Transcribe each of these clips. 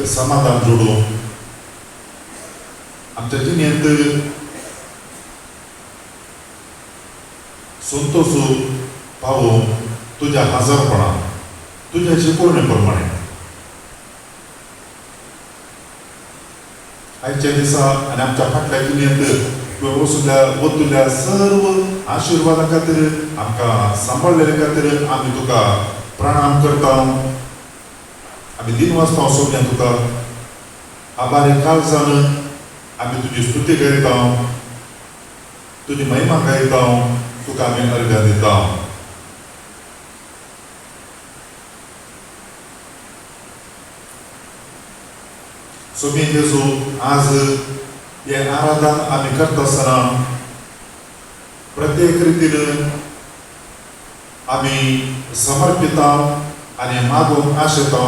समाधान जोडून आमच्या जिणेंत संतोष पावून तुझ्या हजरपणा तुझ्या शिकवणेप्रमाणे आजच्या दिसा आणि आमच्या फाटल्या जिणेंत तुवें वचूल्या वतुल्या सर्व आशिर्वादा खातीर आमकां सांबाळलेल्या खातीर आमी तुका प्रणाम करता. आमी दिनवासता सोगल्यां तुका आभारी काळजान आमी तुजी स्तुती करीता, तुजी महिमा गायता तुका आमी अर्घ दिता. सोमी जेजू, आज हे आराधन आमी करता आसतना प्रत्येक रितीन आमी समर्पिता आनी मागूंक आशेता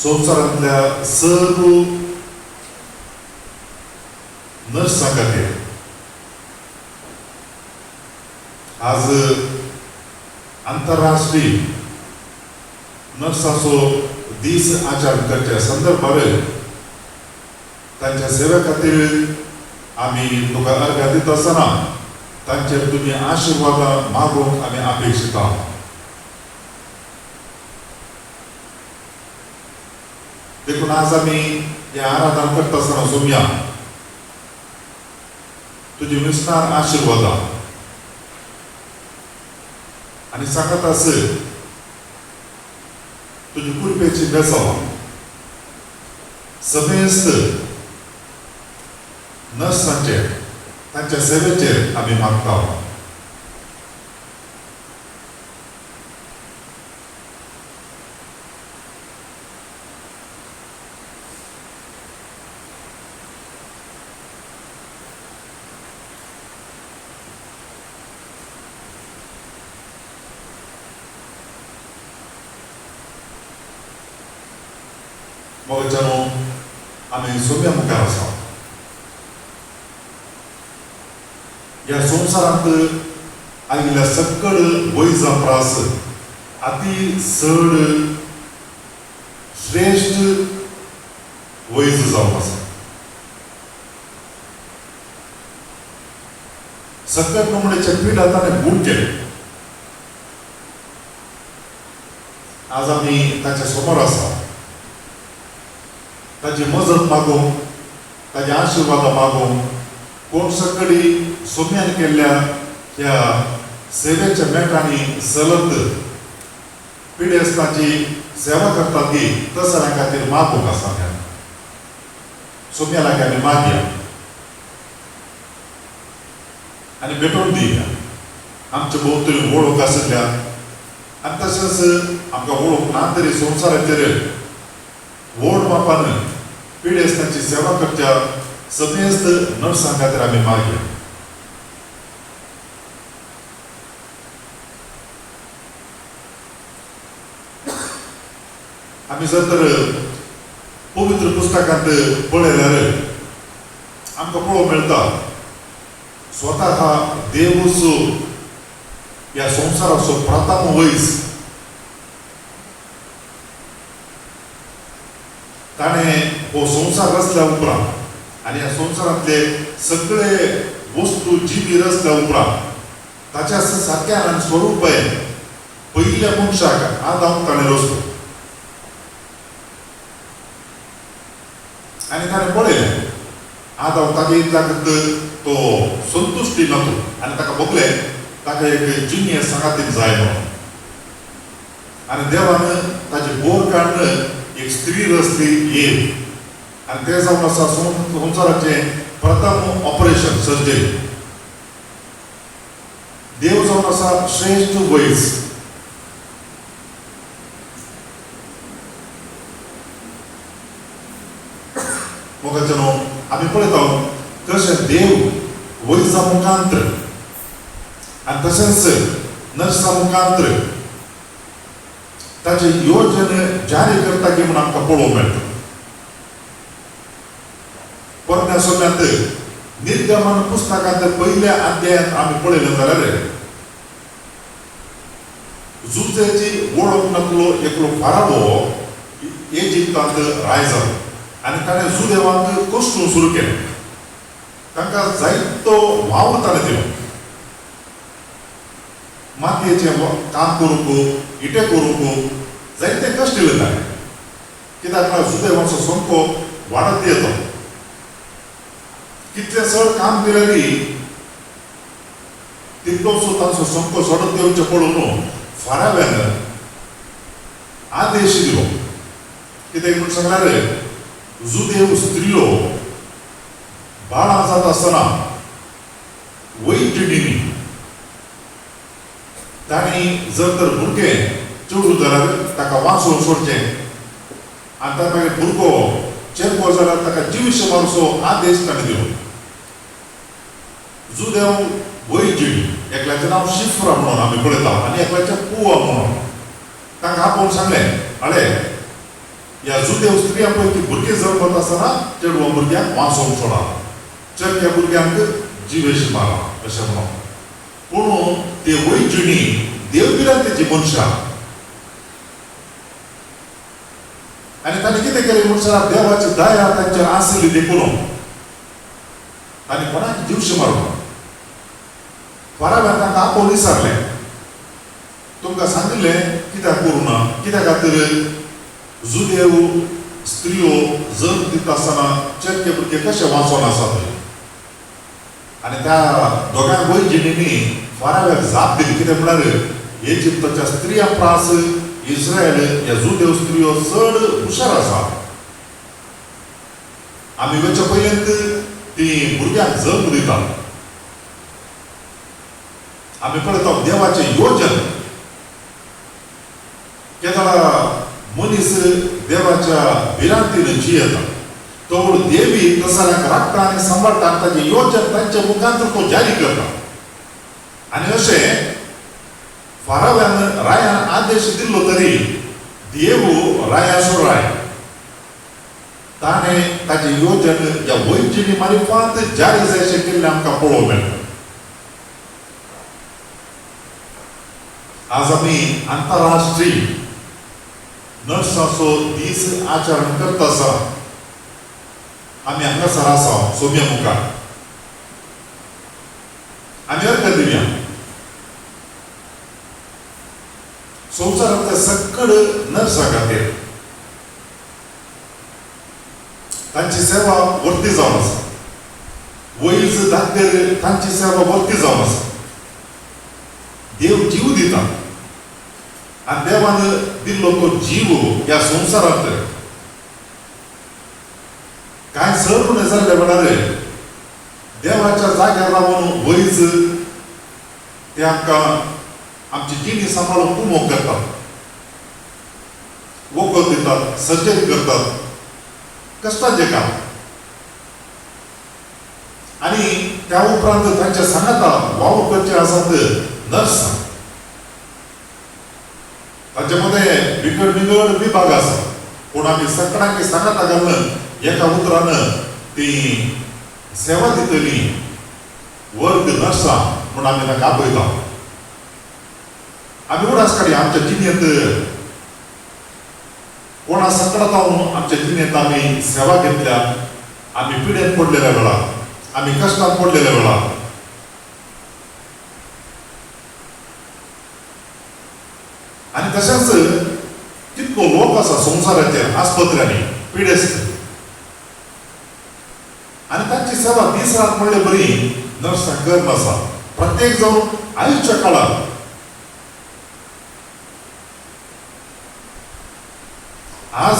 संवसारांतल्या सर्व नर्सां खातीर. आज आंतरराष्ट्रीय नर्सांचो दीस आचरण करच्या संदर्भार तांच्या सेवे खातीर आमी तुका अर्घ दिता आसतना तांचेर तुमी आशिर्वाद मागूंक आमी अपेक्षिता. देखून आज आमी हे आराधन करता आसतना सोम्या तुजी विस्तार आशिर्वाद आनी सांगत आस तुजी कृपेची बेसाव समेस्त नर्सांचेर तांच्या सेवेचेर आमी मागता. मोगच्यानो आमी सोम्या मुखार आसा. ह्या संवसारांत आयिल्ल्या सकळ वैजा प्रास अति चड श्रेष्ठ वैज जावन आसा. सकळ नोंदणेचे पीठ ताणें बूट केलें. आज आमी ताच्या समोर आसा. ताची मजत मागूंक, ताचे आशिर्वाद मागूंक, कोण सकळी सोम्यान केल्ल्या ह्या सेवेच्या मेटांनी सलत पिडेस्ताची सेवा करतात ती तसऱ्यां खातीर मागूंक आसा. सोम्या लागीं आमी मागया आनी भेटोवन दिया. आमचे भोंवतणी वळख आशिल्ल्या आनी तशेंच आमकां वळख ना तरी संवसाराचेर व्हड मापान पिडेस्तांची सेवा करच्या समेस्त नर्सां खातीर आमी मागया. आमी जर तर पवित्र पुस्तकांत पळयल्यार आमकां पळोवंक मेळटा स्वता देवूच ह्या संवसाराचो प्रथम वैज ताणें हो संवसार रचल्या उपरांत आनी ह्या संवसारांतले सगळे वस्तू जिवी रचल्या उपरांत ताच्या सारक्यान आनी स्वरूपान पयल्या मनशाक आदाम ताणें रचलो. आनी ताणें पळयलें आदाम ताचे इतल्याक तो संतुश्टी नातो आनी ताका बगलें ताका एक जिन्य सांगातीक जाय म्हणून. आनी देवान ताची बोर काडून एक स्त्री रचली येव आनी ते जावन आसा संवसाराचें प्रथम ऑपरेशन सर्जरी. देव जावन आसा श्रेष्ठ वैज. मोगाच्यानो आमी पळयता कशें देव वैजा मुखांतर आनी तशेंच नर्सा मुखांतर ताचे योजने जारी करता की म्हणून आमकां पळोवंक मेळटा. पोरण्या सोम्यांत निर्गमन पुस्तकांत पयल्या अध्यायांत आमी पळयलें जाल्यार जुजेची वळख नासलो एकलो फाराबो इजिप्तांत राय जालो आनी ताणें जुदेवांक कश्टूंक सुरू केलें. तांकां जायतो वावर ताणें दिलो. मातयेचें काम करूंक, इटे करूंक जायते कश्ट दिले ताणें. कित्याक जुदेवांचो संको वाडत येता. कितले चड काम केल्यारी तितलोसो तांचो संको सोडत येवचें पळोवन फाराव्यान आदेश दिलो. कित्याक म्हूण सांगल्यार जुदेव स्त्रियो बाळां जाता आसतना वैटिणींनी तांणी जर तर भुरगें चेडूं जाल्यार ताका वाचोवन सोडचें आनी ताका मागीर भुरगो चेडो जाल्यार ताका जीविश्य मारचो आदेश ताणें दिलो. जुदेव वैजडी एकल्याचें नांव शिफ्रा म्हणून आमी पळयता आनी एकल्याचें पुवा म्हणून तांकां आपोवन सांगलें अळे ह्या जुदेव स्त्रियां पैकी भुरगें जल्मत आसतना चेडवा भुरग्याक वाचोवन सोडा, चेडक्या भुरग्यांक जिवेश मारा अशें म्हणून. पूण ते वैजडी देवगिरांतेची मनशां आनी ताणें कितें केलें मनशां देवाची दया तांचेर आसली देखून ताणें कोणाक जिवशें मारूंक फराव्यान तांकां आपोवन विचारलें तुमकां सांगिल्लें कित्याक करूना, कित्या खातीर जुदेव स्त्रियो जल्म दिता आसतना चेडके भुरगे कशें वाचोन आसात. आनी त्या दोगांय वैजडींनी फराव्याक जाप दिली कितें म्हळ्यार इजिप्ताच्या स्त्रियां प्रास इस्रायल ह्या जुदेव स्त्रियो चड हुशार आसा. आमी वेचे पयलेंत ती भुरग्यांक जल्म दितात. आमी पळयता देवाचें योजन केन्ना मनीस देवाच्या विरांतीन जियेता तो देवी तसाल्याक राखता आनी सांबाळटा आनी ताचें योजन तांच्या मुखांतर तो जारी करता. आनी अशें फाराव्यान रायान आदेश दिल्लो तरी देव रायाचो राय ताणें ताचें योजन ह्या वैजडी मार्फत जारी जायशें केल्लें आमकां पळोवंक मेळटा. आज आमी आंतरराष्ट्रीय नर्सांचो दीस आचरण करता आसा. आमी हांगासर आसा सोम्या मुखार आमी अर्थ दिवया. संवसारांतल्या सकल नर्सां खातीर तांची सेवा वर्ती जावन आसा. वैज दाखतेर तांची सेवा वर्ती जावन आसा. देव जीव दिता आनी देवान दिल्लो तो जीव ह्या संवसारांत कांय सर उणें जाल्ले वेळार देवाच्या जाग्यार रावन वैज ते आमकां आमची जिणी सांबाळून कुमोग करतात, वखद दितात, सर्जरी करतात, कश्टाचें काम. आनी त्या उपरांत तांच्या सांगाता वावर करचे आसात नर्सां. ताचे मदें बिगड बिगड विभाग आसा पूण आमी सगळ्यांक सांगाता घालून एका उतरान ती सेवा दितली वर्ग नर्सां म्हूण आमी ताका आपयता. आमी उडास काडया आमच्या जिणेंत कोणा संकटांत हांव आमच्या जिणेंत आमी सेवा घेतल्या. आमी पिडेंत पडलेल्या वेळार, आमी कश्टांत पडलेल्या वेळार आनी तशेंच कितको लोक आसा संवसाराचेर आस्पत्र्यांनी पिडेस्त आनी तांची सेवा दीस रात म्हणल्यार बरी नर्सां करनासा. प्रत्येक जावन आयुच्या काळांत आज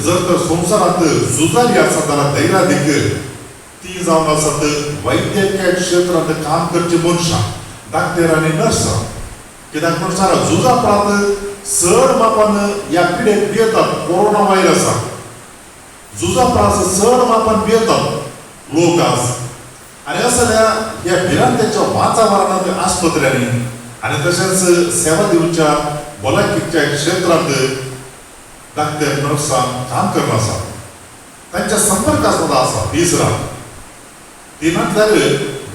जर तर संवसारांत झुजारी आसा जाल्यार धैर्यादीक ती जावन आसात वैद्यकीय क्षेत्रांत काम करची मनशां, डाक्टर आनी नर्सां. कित्याक मनशां झुजा परांत चड मापान ह्या पिडेक भियेतात. कोरोना वायरसाक झुजा परास चड मापान भियेतात लोक आज. आनी अशें जाल्यार ह्या भिरांतेच्या वातावरणांत आस्पत्र्यांनी आनी तशेंच सेवा दिवच्या भलायकेच्या क्षेत्रांत डाक्टर नर्सां काम करना आसा. तांच्या संपर्कांत सुद्दां आसा दीस रात. ती नातल्यार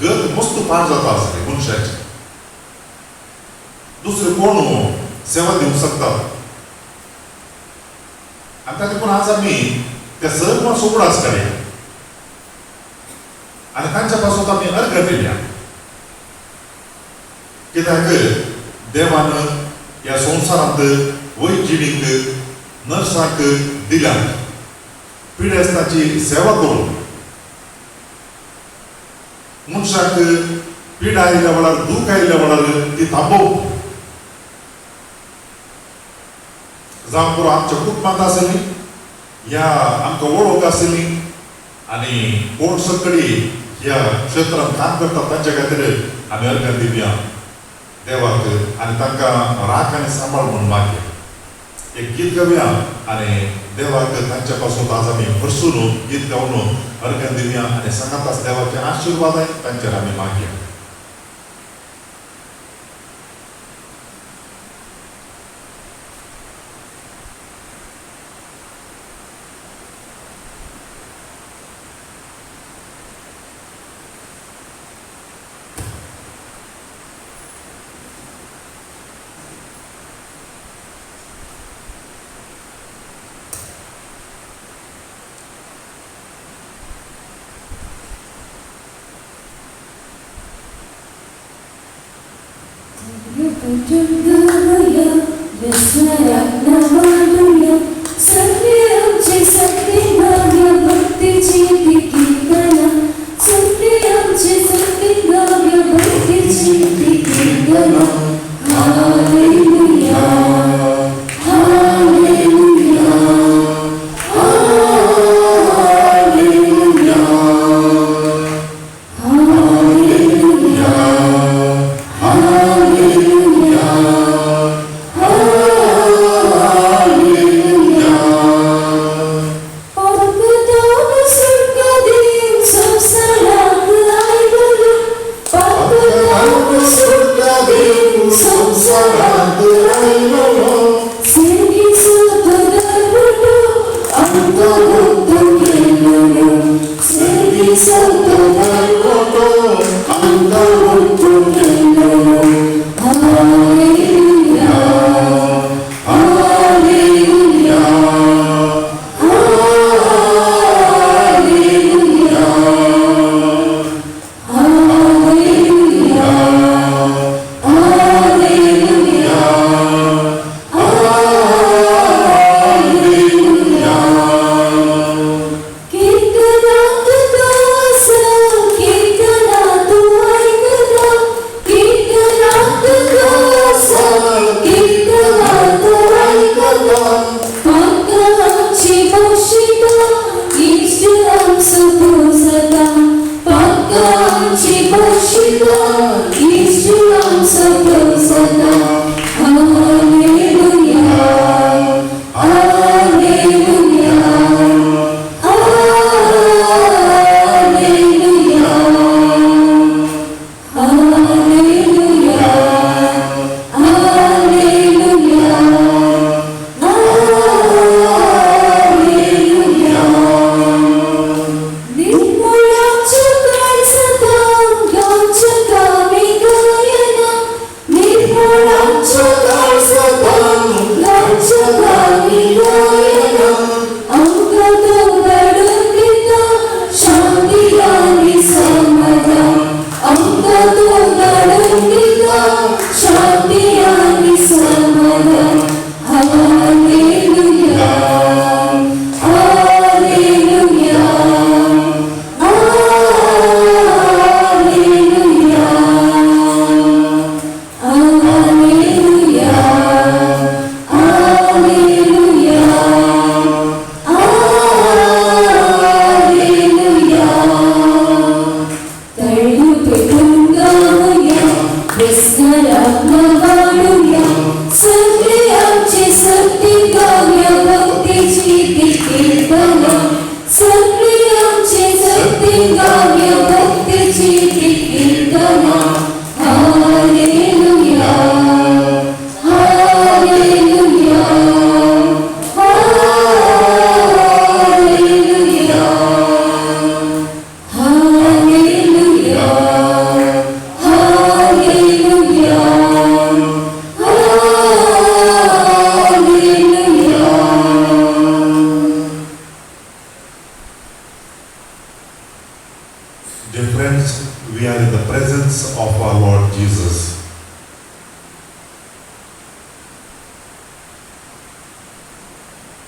गत मस्त पाड जाता आसली मनशाची. दुसरे कोण सेवा दिवंक शकतात. आनी ताका लागून आज आमी त्या सर्वांक उगडास काडया आनी तांच्या पासून आमी अर्घ दिवया. कित्याक देवान ह्या संवसारांत वैजडीक नर्सांक दिल्यात पिडेस्ताची सेवा करून. मनशाक पीड आयिल्ल्या वेळार, दूख आयिल्ल्या वेळार ती थांबोवप. जावं पुरो आमच्या कुटुंबांत आसली या आमकां वळख आसली आनी कोण सकडी ह्या क्षेत्रांत काम करतात तांचे खातीर आमी अर्घ दिवया. देवाक आनी तांकां राख आनी सांबाळ म्हणून मागया. एक गीत गावया आनी देवाक तांच्या पासून आज आमी भरसून गीत गावन अर्घ्य दिवया आनी सांगाताच देवाचे आशिर्वाद तांचेर आमी मागया.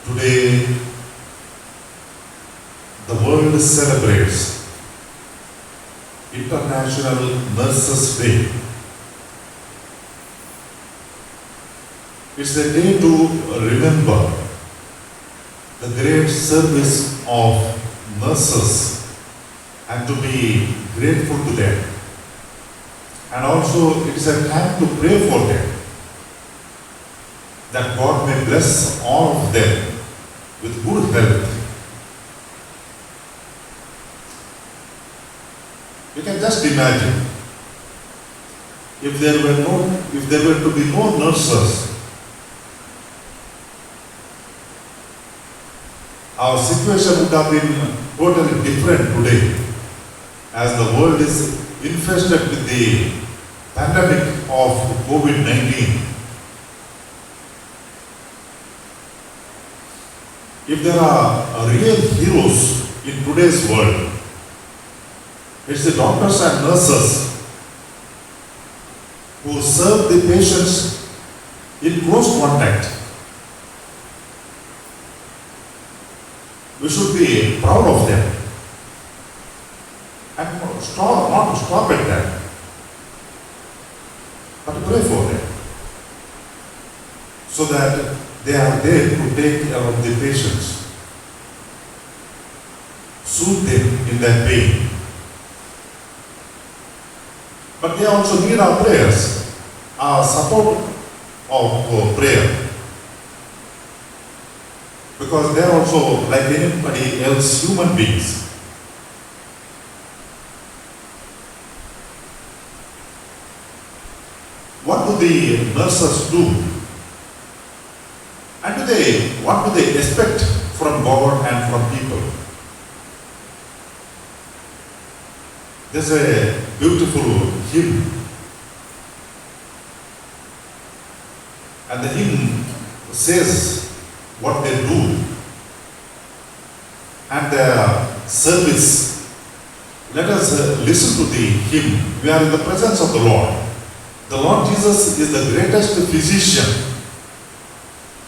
Today, the world celebrates International Nurses Day. It's a day to remember the great service of nurses and to be grateful to them. And also it is a time to pray for them, that God may bless all of them with good health. You can just imagine, if there were to be no nurses, our situation would have been totally different today, as the world is infested with the pandemic of COVID-19. If there are real heroes in today's world, it's the doctors and nurses who serve the patients in close contact. We should be proud of them and not stop at them, but pray for them, so that they are there to take care of the patients, soothe them in their pain. But they also need our prayers, our support of prayer. Because they are also like anybody else, human beings. What do the nurses do? And what do they expect from God and from people? There's a beautiful hymn. And the hymn says what they do and their service. Let us listen to the hymn. We are in the presence of the Lord. The Lord Jesus is the greatest physician,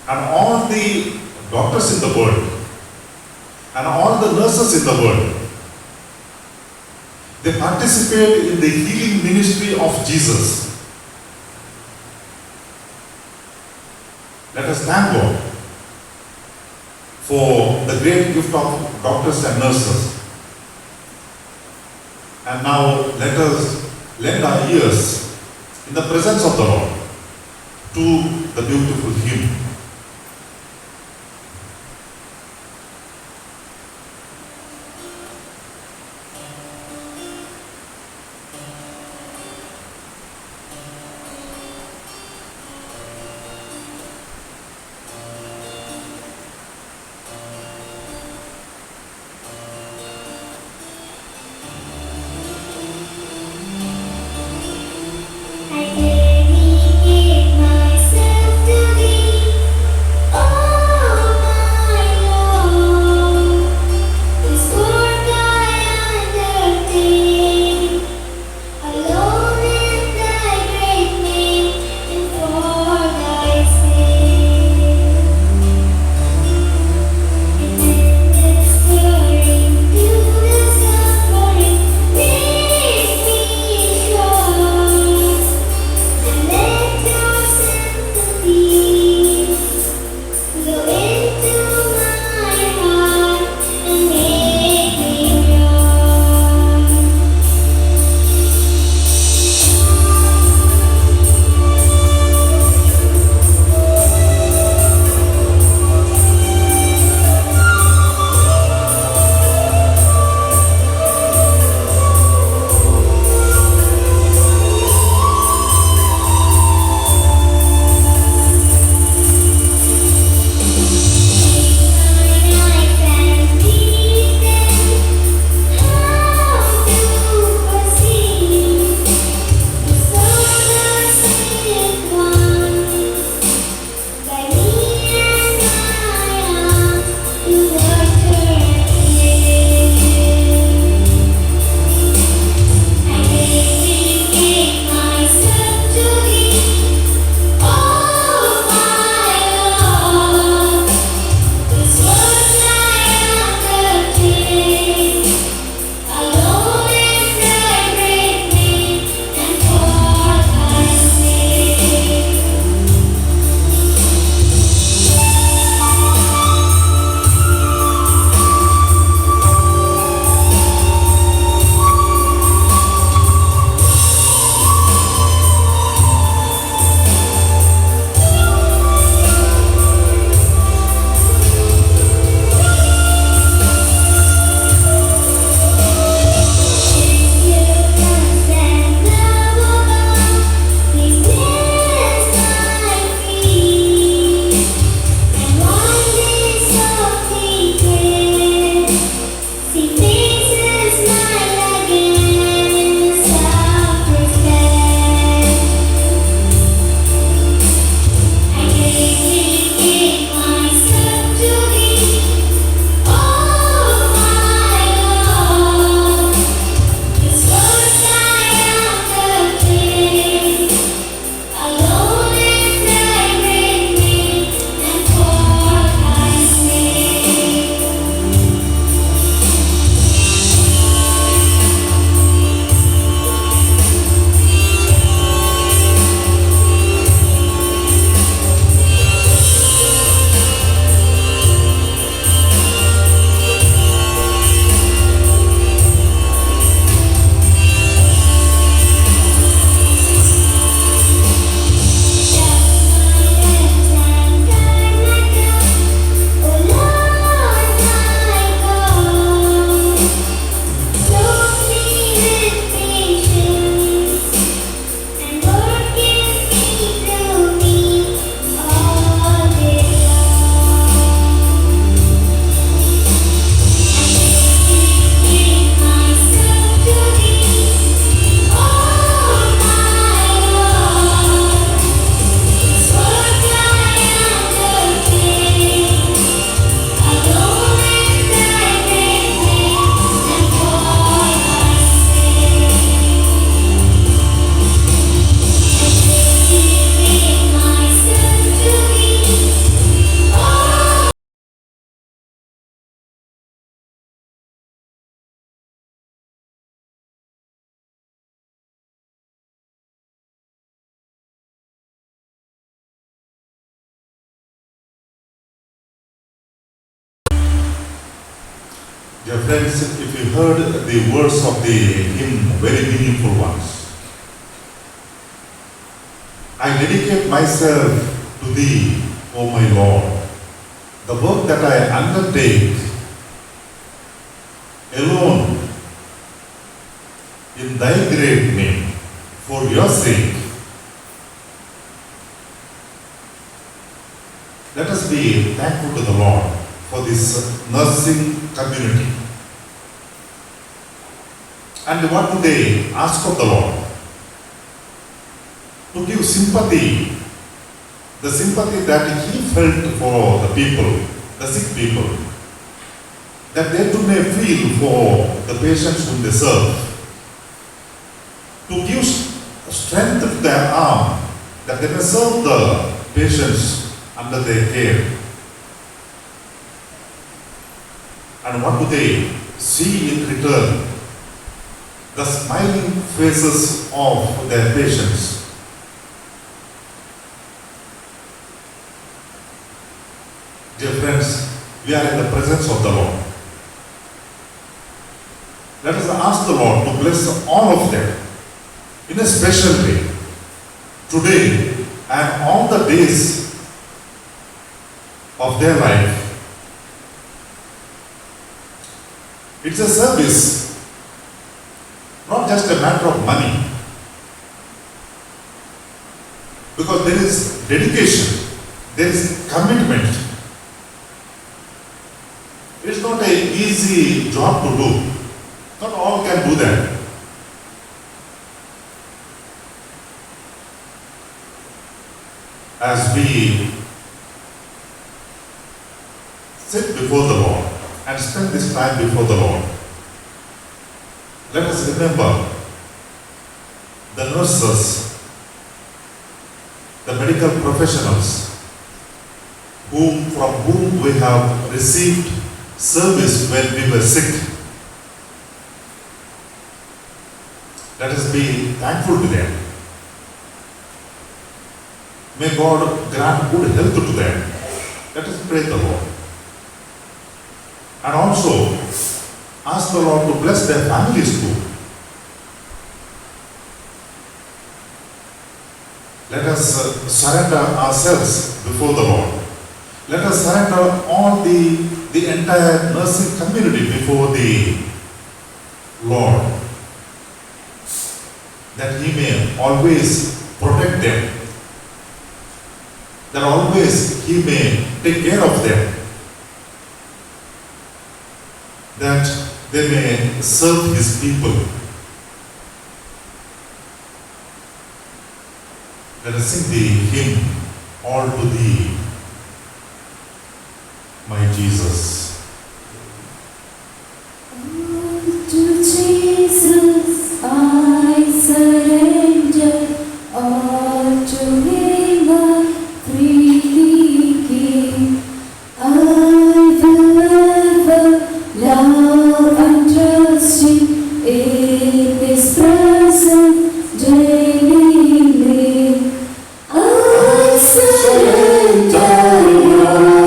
and all the doctors in the world and all the nurses in the world, they participate in the healing ministry of Jesus. Let us thank God for the great gift of doctors and nurses. And now let us lend our ears in the presence of the Lord to the beautiful hymn. I dedicate myself to Thee. Dear friends, if you heard the words of the hymn, very meaningful ones. I dedicate myself to Thee, O my Lord. The work that I undertake alone in Thy great name, for Your sake. Let us be thankful to the Lord for this nursing community. And what do they ask of the Lord? To give sympathy, the sympathy that He felt for the people, the sick people, that they too may feel for the patients whom they serve. To give strength to their arm, that they may serve the patients under their care. And what do they see in return? The smiling faces of their patients. Dear friends, we are in the presence of the Lord. Let us ask the Lord to bless all of them in a special way, today and all the days of their life. It's a service, not just a matter of money, because there is dedication, there is commitment. It's not an easy job to do. Not all can do that. As we sit before the Lord and spend this time before the Lord, let us remember the nurses, the medical professionals, from whom we have received service when we were sick. Let us be thankful to them. May God grant good health to them. Let us pray the Lord. And also ask the Lord to bless their families too. Let us surrender ourselves before the Lord. Let us surrender all the entire nursing community before the Lord, that He may always protect them, that always He may take care of them, that they may serve His people. Let us sing the hymn, All to Thee, my Jesus. All to Jesus I surrender, all to Him I freely give. I will ever love and trust Him, in His presence daily live. I surrender all.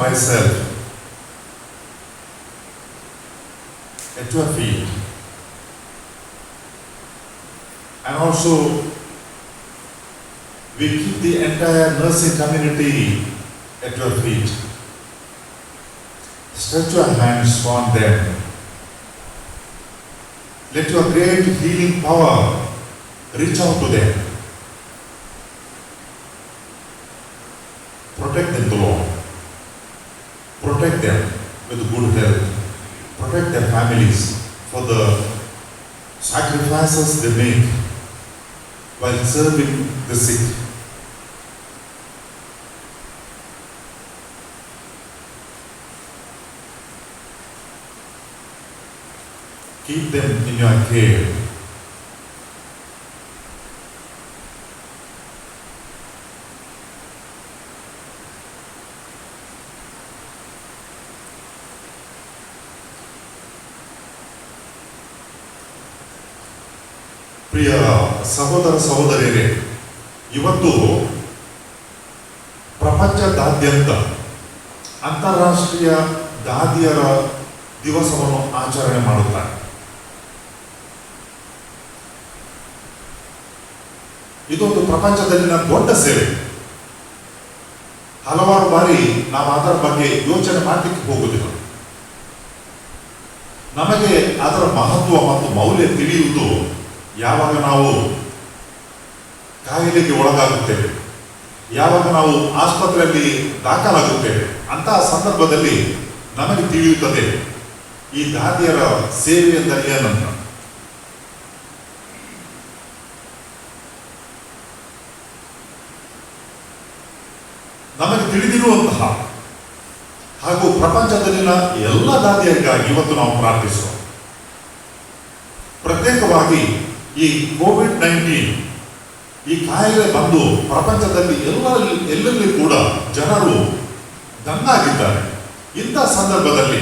myself at your feet. And also, we keep the entire nursing community at your feet. Stretch your hands on them. Let your great healing power reach out to them. Protect them, Lord. Protect them with good health. Protect their families for the sacrifices they make while serving the sick. Keep them in your care. ಪ್ರಿಯ ಸಹೋದರ ಸಹೋದರಿಯರೇ, ಇವತ್ತು ಪ್ರಪಂಚದಾದ್ಯಂತ ಅಂತಾರಾಷ್ಟ್ರೀಯ ದಾದಿಯರ ದಿವಸವನ್ನು ಆಚರಣೆ ಮಾಡುತ್ತಾರೆ. ಇದೊಂದು ಪ್ರಪಂಚದಲ್ಲಿನ ದೊಡ್ಡ ಸೇವೆ. ಹಲವಾರು ಬಾರಿ ನಾವು ಅದರ ಬಗ್ಗೆ ಯೋಚನೆ ಮಾಡಲಿಕ್ಕೆ ಹೋಗುವುದಿಲ್ಲ. ನಮಗೆ ಅದರ ಮಹತ್ವ ಮತ್ತು ಮೌಲ್ಯ ತಿಳಿಯುವುದು ಯಾವಾಗ ನಾವು ಕಾಯಿಲೆಗೆ ಒಳಗಾಗುತ್ತೇವೆ, ಯಾವಾಗ ನಾವು ಆಸ್ಪತ್ರೆಯಲ್ಲಿ ದಾಖಲಾಗುತ್ತೇವೆ. ಅಂತಹ ಸಂದರ್ಭದಲ್ಲಿ ನಮಗೆ ತಿಳಿಯುತ್ತದೆ ಈ ದಾದಿಯರ ಸೇವೆ ಎಂದರೆ ಏನಂತ. ನಮಗೆ ತಿಳಿದಿರುವಂತಹ ಹಾಗೂ ಪ್ರಪಂಚದಲ್ಲಿನ ಎಲ್ಲ ದಾದಿಯರಿಗಾಗಿ ಇವತ್ತು ನಾವು ಪ್ರಾರ್ಥಿಸುವ. ಪ್ರತ್ಯೇಕವಾಗಿ ಈ ಕೋವಿಡ್-19 ಈ ಕಾಯಿಲೆ ಬಂದು ಪ್ರಪಂಚದಲ್ಲಿ ಎಲ್ಲರಲ್ಲಿ ಕೂಡ ಜನರು ದಂಗಾಗಿದ್ದಾರೆ. ಇಂಥ ಸಂದರ್ಭದಲ್ಲಿ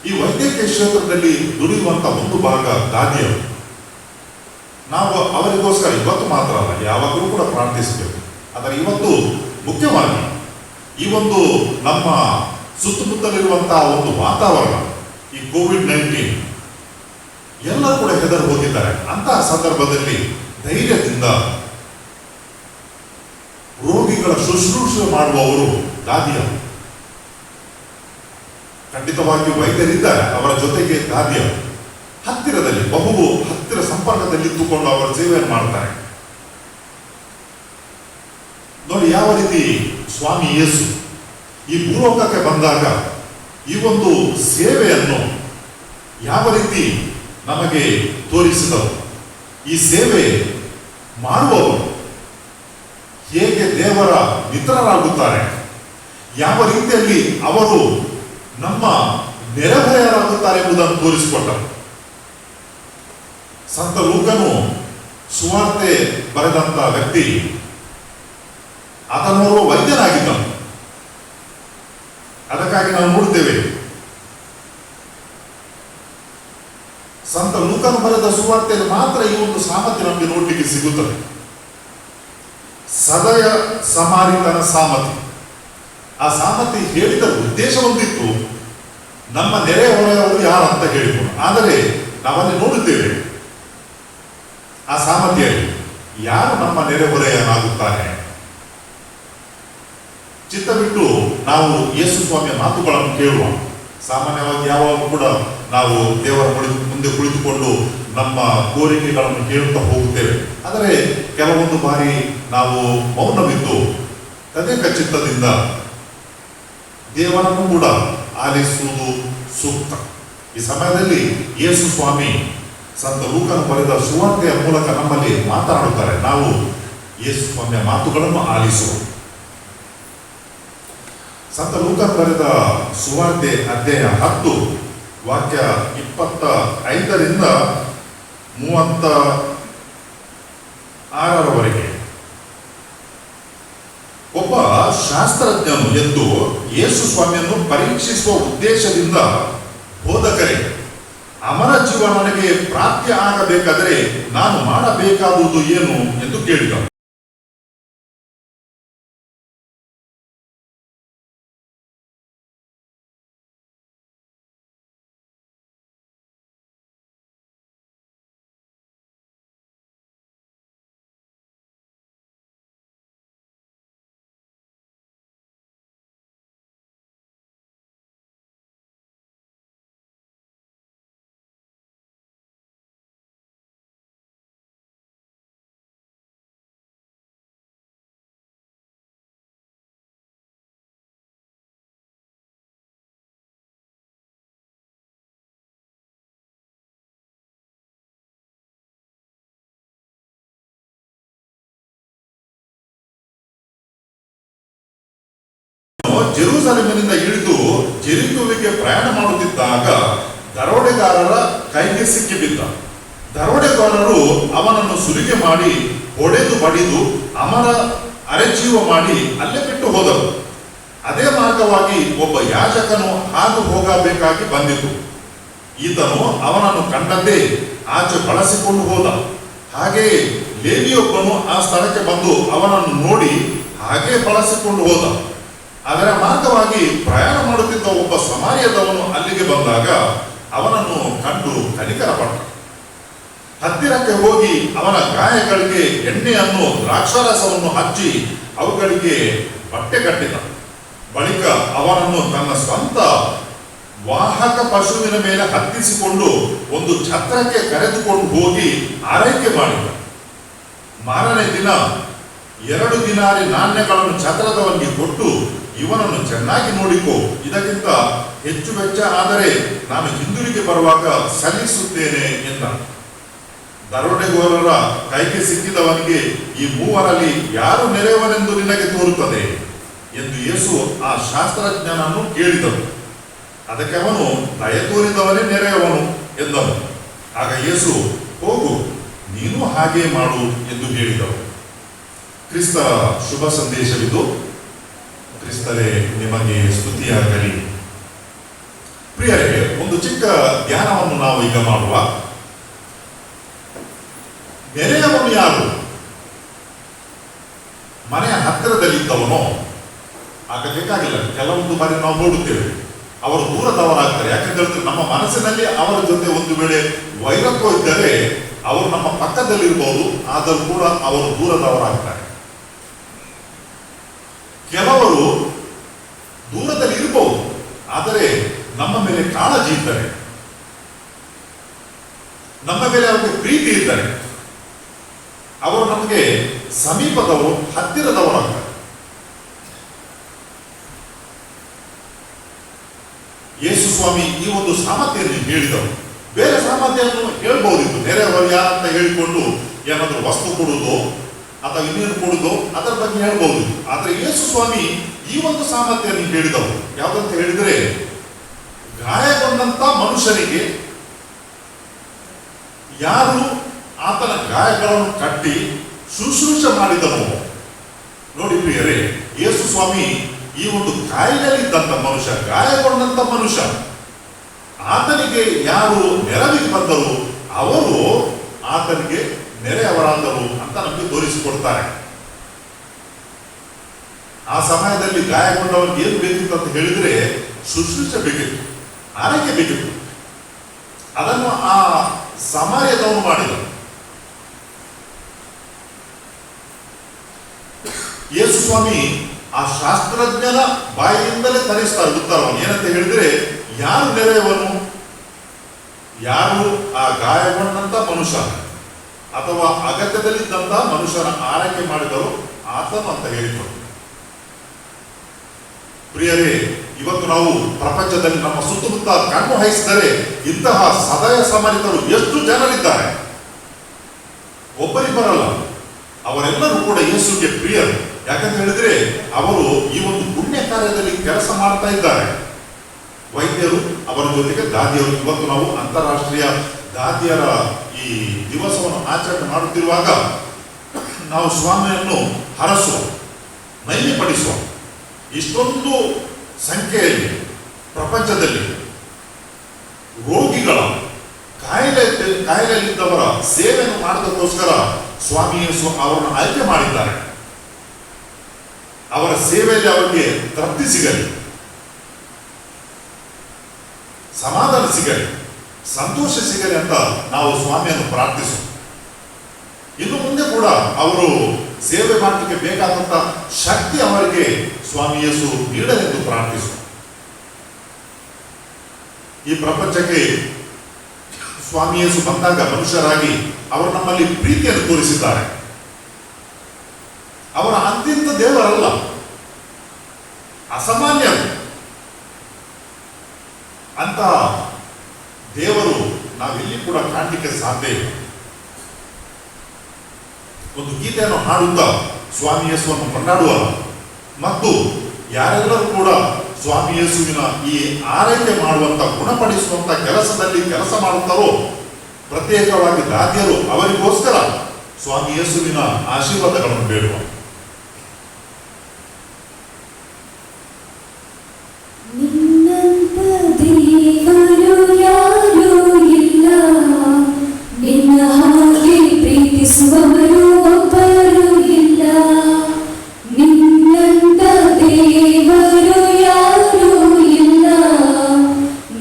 ಈ ವೈದ್ಯಕೀಯ ಕ್ಷೇತ್ರದಲ್ಲಿ ದುಡಿಯುವಂತ ಒಂದು ಭಾಗ ದಾದಿಯರು, ನಾವು ಅವರಿಗೋಸ್ಕರ ಇವತ್ತು ಮಾತ್ರ ಅಲ್ಲ, ಯಾವಾಗಲೂ ಕೂಡ ಪ್ರಾರ್ಥಿಸಬೇಕು. ಆದರೆ ಇವತ್ತು ಮುಖ್ಯವಾಗಿ ಈ ಒಂದು ನಮ್ಮ ಸುತ್ತಮುತ್ತಲಿರುವಂತಹ ಒಂದು ವಾತಾವರಣ, ಈ ಕೋವಿಡ್-19 ಎಲ್ಲರೂ ಕೂಡ ಹೆದರು ಹೋಗಿದ್ದಾರೆ. ಅಂತಹ ಸಂದರ್ಭದಲ್ಲಿ ಧೈರ್ಯದಿಂದ ರೋಗಿಗಳ ಶುಶ್ರೂಷೆ ಮಾಡುವವರು ದಾದಿಯರು. ಖಂಡಿತವಾಗಿ ವೈದ್ಯರಿದ್ದಾರೆ, ಅವರ ಜೊತೆಗೆ ದಾದಿಯರು ಹತ್ತಿರದಲ್ಲಿ ಹತ್ತಿರ ಸಂಪರ್ಕದಲ್ಲಿ ಇಟ್ಟುಕೊಂಡು ಅವರ ಸೇವೆಯನ್ನು ಮಾಡ್ತಾರೆ. ನೋಡಿ ಯಾವ ರೀತಿ ಸ್ವಾಮಿ ಯೇಸು ಈ ಭೂಲೋಕಕ್ಕೆ ಬಂದಾಗ ಈ ಒಂದು ಸೇವೆಯನ್ನು ಯಾವ ರೀತಿ ನಮಗೆ ತೋರಿಸಿದರು. ಈ ಸೇವೆ ಮಾಡುವವರು ಹೇಗೆ ದೇವರ ಮಿತ್ರರಾಗುತ್ತಾರೆ, ಯಾವ ರೀತಿಯಲ್ಲಿ ಅವರು ನಮ್ಮ ನೆರೆಹೊರೆಯರಾಗುತ್ತಾರೆ ಎಂಬುದನ್ನು ತೋರಿಸಿಕೊಟ್ಟರು. ಸಂತ ಲೂಕನು ಸುವಾರ್ತೆ ಬರೆದಂತ ವ್ಯಕ್ತಿ, ಆತನೋರ್ವ ವೈದ್ಯನಾಗಿದ್ದನು. ಅದಕ್ಕಾಗಿ ನಾವು ನೋಡುತ್ತೇವೆ ಸಂತ ಲೂಕನು ಬರೆದ ಸುವಾರ್ತೆಯಲ್ಲಿ ಮಾತ್ರ ಈ ಒಂದು ಸಾಮರ್ಥ್ಯ ನಮಗೆ ನೋಡಲಿಕ್ಕೆ ಸಿಗುತ್ತದೆ. ಸದಯ ಸಮಾರಿತನ ಸಾಮರ್ಥ್ಯ. ಆ ಸಾಮರ್ಥ್ಯ ಹೇಳಿದ ಉದ್ದೇಶ ಒಂದಿತ್ತು, ನಮ್ಮ ನೆರೆಹೊರೆಯವರು ಯಾರು ಅಂತ ಹೇಳಿಕೊಂಡು. ಆದರೆ ನಾವಲ್ಲಿ ನೋಡುತ್ತೇವೆ ಆ ಸಾಮರ್ಥ್ಯದಲ್ಲಿ ಯಾರು ನಮ್ಮ ನೆರೆಹೊರೆಯನಾಗುತ್ತಾರೆ. ಚಿತ್ತ ಬಿಟ್ಟು ನಾವು ಯೇಸು ಸ್ವಾಮಿಯ ಮಾತುಗಳನ್ನು ಕೇಳುವ. ಸಾಮಾನ್ಯವಾಗಿ ಯಾವಾಗ ಕೂಡ ನಾವು ದೇವರ ಮುಂದೆ ಕುಳಿತುಕೊಂಡು ನಮ್ಮ ಕೋರಿಕೆಗಳನ್ನು ಕೇಳುತ್ತಾ ಹೋಗುತ್ತೇವೆ. ಆದರೆ ಕೆಲವೊಂದು ಬಾರಿ ನಾವು ಮೌನವಿದ್ದು ತದೇಕ ಚಿತ್ತದಿಂದ ದೇವರನ್ನು ಕೂಡ ಆಲಿಸುವುದು ಸೂಕ್ತ. ಈ ಸಮಯದಲ್ಲಿ ಯೇಸು ಸ್ವಾಮಿ ಸಂತ ಲೂಕನು ಬರೆದ ಸುವಾರ್ತೆಯ ಮೂಲಕ ನಮ್ಮಲ್ಲಿ ಮಾತನಾಡುತ್ತಾರೆ. ನಾವು ಯೇಸು ಸ್ವಾಮಿಯ ಮಾತುಗಳನ್ನು ಆಲಿಸುವ. ಸಂತ ಲೂಕನು ಬರೆದ ಸುವಾರ್ತೆ ಅಧ್ಯಾಯ 10 ವಾಕ್ಯ 25ರಿಂದ 36ರವರೆಗೆ. ಒಬ್ಬ ಶಾಸ್ತ್ರಜ್ಞನು ಎಂದು ಯೇಸು ಸ್ವಾಮಿಯನ್ನು ಪರೀಕ್ಷಿಸುವ ಉದ್ದೇಶದಿಂದ, ಬೋಧಕರೇ, ಅಮರ ಜೀವ ನನಗೆ ಪ್ರಾಪ್ತಿ ಆಗಬೇಕಾದರೆ ನಾನು ಮಾಡಬೇಕಾದುದು ಏನು ಎಂದು ಕೇಳಿದನು. ಜೆರೂಸಲೇಮಿನಿಂದ ಇಳಿದು ಜೆರಿಕೋವಿಗೆ ಪ್ರಯಾಣ ಮಾಡುತ್ತಿದ್ದಾಗ ದರೋಡೆಗಾರರ ಕೈಗೆ ಸಿಕ್ಕಿಬಿದ್ದ. ದರೋಡೆಗಾರರು ಅವನನ್ನು ಸುಲಿಗೆ ಮಾಡಿ ಹೊಡೆದು ಬಡಿದು ಅಮರ ಅರೆಜೀವ ಮಾಡಿ ಅಲ್ಲೇ ಬಿಟ್ಟು ಹೋದರು. ಅದೇ ಮಾರ್ಗವಾಗಿ ಒಬ್ಬ ಯಾಜಕನು ಹಾದು ಹೋಗಬೇಕಾಗಿ ಬಂದಿತು. ಈತನು ಅವನನ್ನು ಕಂಡದ್ದೇ ಆಚೆ ಬಳಸಿಕೊಂಡು ಹೋದ. ಹಾಗೆಯೇ ಲೇವಿಯೊಬ್ಬನು ಆ ಸ್ಥಳಕ್ಕೆ ಬಂದು ಅವನನ್ನು ನೋಡಿ ಹಾಗೆ ಬಳಸಿಕೊಂಡು ಹೋದ. ಅದರ ಮಾರ್ಗವಾಗಿ ಪ್ರಯಾಣ ಮಾಡುತ್ತಿದ್ದ ಒಬ್ಬ ಸಮಾರ್ಯದವನು ಅಲ್ಲಿಗೆ ಬಂದಾಗ ಅವನನ್ನು ಕಂಡು ಕನಿಕರಪಟ್ಟ. ಹತ್ತಿರಕ್ಕೆ ಹೋಗಿ ಅವನ ಗಾಯಗಳಿಗೆ ಎಣ್ಣೆಯನ್ನು ದ್ರಾಕ್ಷಾರಸವನ್ನು ಹಚ್ಚಿ ಅವುಗಳಿಗೆ ಬಟ್ಟೆ ಕಟ್ಟಿದ. ಬಳಿಕ ಅವನನ್ನು ತನ್ನ ಸ್ವಂತ ವಾಹಕ ಪಶುವಿನ ಮೇಲೆ ಹತ್ತಿಸಿಕೊಂಡು ಒಂದು ಛತ್ರಕ್ಕೆ ಕರೆದುಕೊಂಡು ಹೋಗಿ ಆರೈಕೆ ಮಾಡಿದ. ಮಾರನೇ ದಿನ 2 ದಿನಾರಿ ನಾಣ್ಯಗಳನ್ನು ಛತ್ರದವನಿಗೆ ಕೊಟ್ಟು, ಇವನನ್ನು ಚೆನ್ನಾಗಿ ನೋಡಿಕೋ, ಇದಕ್ಕಿಂತ ಹೆಚ್ಚು ವೆಚ್ಚ ಆದರೆ ನಾನು ಹಿಂದಿರುಗಿ ಬರುವಾಗ ಸಲ್ಲಿಸುತ್ತೇನೆ ಎಂದ. ದರೋಡೆಗೋರರ ಕೈಗೆ ಸಿಕ್ಕಿದವನಿಗೆ ಈ ಮೂವರಲ್ಲಿ ಯಾರು ನೆರೆಯವನೆಂದು ನಿನಗೆ ತೋರುತ್ತದೆ ಎಂದು ಯೇಸು ಆ ಶಾಸ್ತ್ರಜ್ಞನನ್ನು ಕೇಳಿದನು. ಅದಕ್ಕೆ ಅವನು, ದಯ ತೋರಿದವನೇ ನೆರೆಯವನು ಎಂದನು. ಆಗ ಯೇಸು, ಹೋಗು, ನೀನು ಹಾಗೆ ಮಾಡು ಎಂದು ಹೇಳಿದನು. ಕ್ರಿಸ್ತರ ಶುಭ ಸಂದೇಶವಿದು. ಕ್ರಿಸ್ತರೇ ನಿಮಗೆ ಸ್ತುತಿಯಾಗಲಿ. ಪ್ರಿಯರೇ, ಒಂದು ಚಿಕ್ಕ ಧ್ಯಾನವನ್ನು ನಾವು ಈಗ ಮಾಡುವ. ನೆರೆಯವನು ಯಾರು? ಮನೆಯ ಹತ್ತಿರದಲ್ಲಿದ್ದವನೋ? ಆಗಬೇಕಾಗಿಲ್ಲ. ಕೆಲವೊಂದು ಬಾರಿ ನಾವು ನೋಡುತ್ತೇವೆ, ಅವರು ದೂರದವರಾಗ್ತಾರೆ. ಯಾಕಂದ್ರೆ ನಮ್ಮ ಮನಸ್ಸಿನಲ್ಲಿ ಅವರ ಜೊತೆ ಒಂದು ವೇಳೆ ವೈರತ್ವ ಇದ್ದರೆ ಅವರು ನಮ್ಮ ಪಕ್ಕದಲ್ಲಿರ್ಬೋದು, ಆದರೂ ಕೂಡ ಅವರು ದೂರದವರಾಗ್ತಾರೆ. ಕೆಲವರು ದೂರದಲ್ಲಿ ಇರಬಹುದು, ಆದರೆ ನಮ್ಮ ಮೇಲೆ ಕಾಳಜಿ ಇದ್ದಾರೆ, ನಮ್ಮ ಮೇಲೆ ಅವರಿಗೆ ಪ್ರೀತಿ ಇದ್ದಾರೆ, ಅವರು ನಮಗೆ ಸಮೀಪದವರು, ಹತ್ತಿರದವರಾಗ್ತಾರೆ. ಯೇಸು ಸ್ವಾಮಿ ಈ ಒಂದು ಸಾಮರ್ಥ್ಯವನ್ನು ಹೇಳಿದರು. ಬೇರೆ ಸಾಮರ್ಥ್ಯವನ್ನು ಹೇಳ್ಬಹುದಿತ್ತು, ನೆರೆಯವರು ಯಾರಂತ ಹೇಳಿಕೊಂಡು ಏನಾದರೂ ವಸ್ತು ಕೊಡುವುದು ಅಥವಾ ಇನ್ನೇನು ಕೊಡುವುದು ಅದರ ಬಗ್ಗೆ ಹೇಳ್ಬಹುದಿತ್ತು. ಆದರೆ ಯೇಸು ಸ್ವಾಮಿ ಈ ಒಂದು ಸಾಮರ್ಥ್ಯವನ್ನು ಹೇಳಿದವರು. ಯಾವುದಂತ ಹೇಳಿದರೆ, ಗಾಯಗೊಂಡಂತ ಮನುಷ್ಯನಿಗೆ ಯಾರು ಆತನ ಗಾಯಗಳನ್ನು ಕಟ್ಟಿ ಶುಶ್ರೂಷೆ ಮಾಡಿದನು. ನೋಡಿ ಪ್ರಿಯರೇ, ಯೇಸು ಸ್ವಾಮಿ ಈ ಒಂದು ಕಾಯಿಲೆಯಲ್ಲಿದ್ದಂಥ ಮನುಷ್ಯ, ಗಾಯಗೊಂಡಂತ ಮನುಷ್ಯ, ಆತನಿಗೆ ಯಾರು ನೆರವಿಗೆ ಬಂದರು ಅವರು ಆತನಿಗೆ ನೆರೆಯವರಾದರು ಅಂತ ನಮಗೆ ತೋರಿಸಿಕೊಡ್ತಾರೆ. ಆ ಸಮಯದಲ್ಲಿ ಗಾಯಗೊಂಡವನಿಗೆ ಏನು ಬೇಕಿತ್ತು ಅಂತ ಹೇಳಿದ್ರೆ, ಶುಶ್ರೂಷೆ ಬೇಕಿತ್ತು, ಆರೈಕೆ ಬೇಕಿತ್ತು. ಅದನ್ನು ಆ ಸಮಾರ್ಯದವನು ಮಾಡಿದರು. ಯೇಸು ಸ್ವಾಮಿ ಆ ಶಾಸ್ತ್ರಜ್ಞನ ಬಾಯಿಯಿಂದಲೇ ತರಿಸ್ತಾರೆ ಉತ್ತರವನ್ನು. ಏನಂತ ಹೇಳಿದ್ರೆ, ಯಾರು ನೆರೆಯವನು? ಯಾರು ಆ ಗಾಯಗೊಂಡಂತ ಮನುಷ್ಯ ಅಥವಾ ಅಗತ್ಯದಲ್ಲಿದ್ದಂತ ಮನುಷ್ಯನ ಆರೈಕೆ ಮಾಡಿದರು ಆತನು ಅಂತ ಹೇಳಿದರು. ಪ್ರಿಯರೇ, ಇವತ್ತು ನಾವು ಪ್ರಪಂಚದಲ್ಲಿ ನಮ್ಮ ಸುತ್ತಮುತ್ತ ಕಣ್ಣು ಹಾಯಿಸಿದರೆ ಇಂತಹ ಸದಯ ಸಮರಿತರು ಎಷ್ಟು ಜನರಿದ್ದಾರೆ. ಒಬ್ಬರಿಬ್ಬರಲ್ಲ, ಅವರೆಲ್ಲರೂ ಕೂಡ ಯೇಸುಗೆ ಪ್ರಿಯರು. ಯಾಕಂತ ಹೇಳಿದ್ರೆ ಅವರು ಈ ಒಂದು ಪುಣ್ಯ ಕಾರ್ಯದಲ್ಲಿ ಕೆಲಸ ಮಾಡ್ತಾ ಇದ್ದಾರೆ. ವೈದ್ಯರು, ಅವರ ಜೊತೆಗೆ ದಾದಿಯರು. ಇವತ್ತು ನಾವು ಅಂತಾರಾಷ್ಟ್ರೀಯ ದಾದಿಯರ ಈ ದಿವಸವನ್ನು ಆಚರಣೆ ಮಾಡುತ್ತಿರುವಾಗ ನಾವು ಸ್ವಾಮಿಯನ್ನು ಹರಸುವ, ಮಹಿಮೆಪಡಿಸುವ. ಇಷ್ಟೊಂದು ಸಂಖ್ಯೆಯಲ್ಲಿ ಪ್ರಪಂಚದಲ್ಲಿ ರೋಗಿಗಳ ಕಾಯಿಲೆಯಲ್ಲಿದ್ದವರ ಸೇವೆಯನ್ನು ಮಾಡೋದಕ್ಕೋಸ್ಕರ ಸ್ವಾಮಿ ಯೇಸು ಅವರನ್ನು ಆಯ್ಕೆ ಮಾಡಿದ್ದಾರೆ. ಅವರ ಸೇವೆಯಲ್ಲಿ ಅವರಿಗೆ ತೃಪ್ತಿ ಸಿಗಲಿ, ಸಮಾಧಾನ ಸಿಗಲಿ, ಸಂತೋಷ ಸಿಗಲಿ ಅಂತ ನಾವು ಸ್ವಾಮಿಯನ್ನು ಪ್ರಾರ್ಥಿಸು. ಇನ್ನು ಮುಂದೆ ಕೂಡ ಅವರು ಸೇವೆ ಮಾಡಲಿಕ್ಕೆ ಬೇಕಾದಂತ ಶಕ್ತಿ ಅವರಿಗೆ ಸ್ವಾಮಿ ಯೇಸು ನೀಡಲೆಂದು ಪ್ರಾರ್ಥಿಸು. ಈ ಪ್ರಪಂಚಕ್ಕೆ ಸ್ವಾಮಿ ಯೇಸು ಬಂದಾಗ ಮನುಷ್ಯರಾಗಿ ಅವರು ನಮ್ಮಲ್ಲಿ ಪ್ರೀತಿಯನ್ನು ತೋರಿಸಿದ್ದಾರೆ. ಅವರ ಅತ್ಯಂತ ದೇವರಲ್ಲ, ಅಸಾಮಾನ್ಯ ಅಂತ ದೇವರು ನಾವೆಲ್ಲಿ ಕೂಡ ಕಾಣಲಿಕ್ಕೆ ಸಾಧ್ಯ ಇಲ್ಲ. ಒಂದು ಗೀತೆಯನ್ನು ಹಾಡುತ್ತಾ ಸ್ವಾಮಿ ಯೇಸುವನ್ನು ಕೊಂಡಾಡುವ ಮತ್ತು ಯಾರೆಲ್ಲರೂ ಕೂಡ ಸ್ವಾಮಿ ಯೇಸುವಿನ ಈ ಆರೈಕೆ ಮಾಡುವಂತ ಗುಣಪಡಿಸುವಂತ ಕೆಲಸದಲ್ಲಿ ಕೆಲಸ ಮಾಡುತ್ತಾರೋ ಪ್ರತ್ಯೇಕವಾಗಿ ದಾದಿಯರು ಅವರಿಗೋಸ್ಕರ ಸ್ವಾಮಿ ಯೇಸುವಿನ ಆಶೀರ್ವಾದಗಳನ್ನು ಬೇಡುವ. ನಿನ್ನಂತ ದೇವರು ಯಾರೂ ಇಲ್ಲ, ನಿನ್ನ ಹಾಗೆ ಪ್ರೀತಿಸುವವರು ಒಬ್ಬರು ಇಲ್ಲ. ನಿನ್ನಂತ ದೇವರು ಯಾರೂ ಇಲ್ಲ,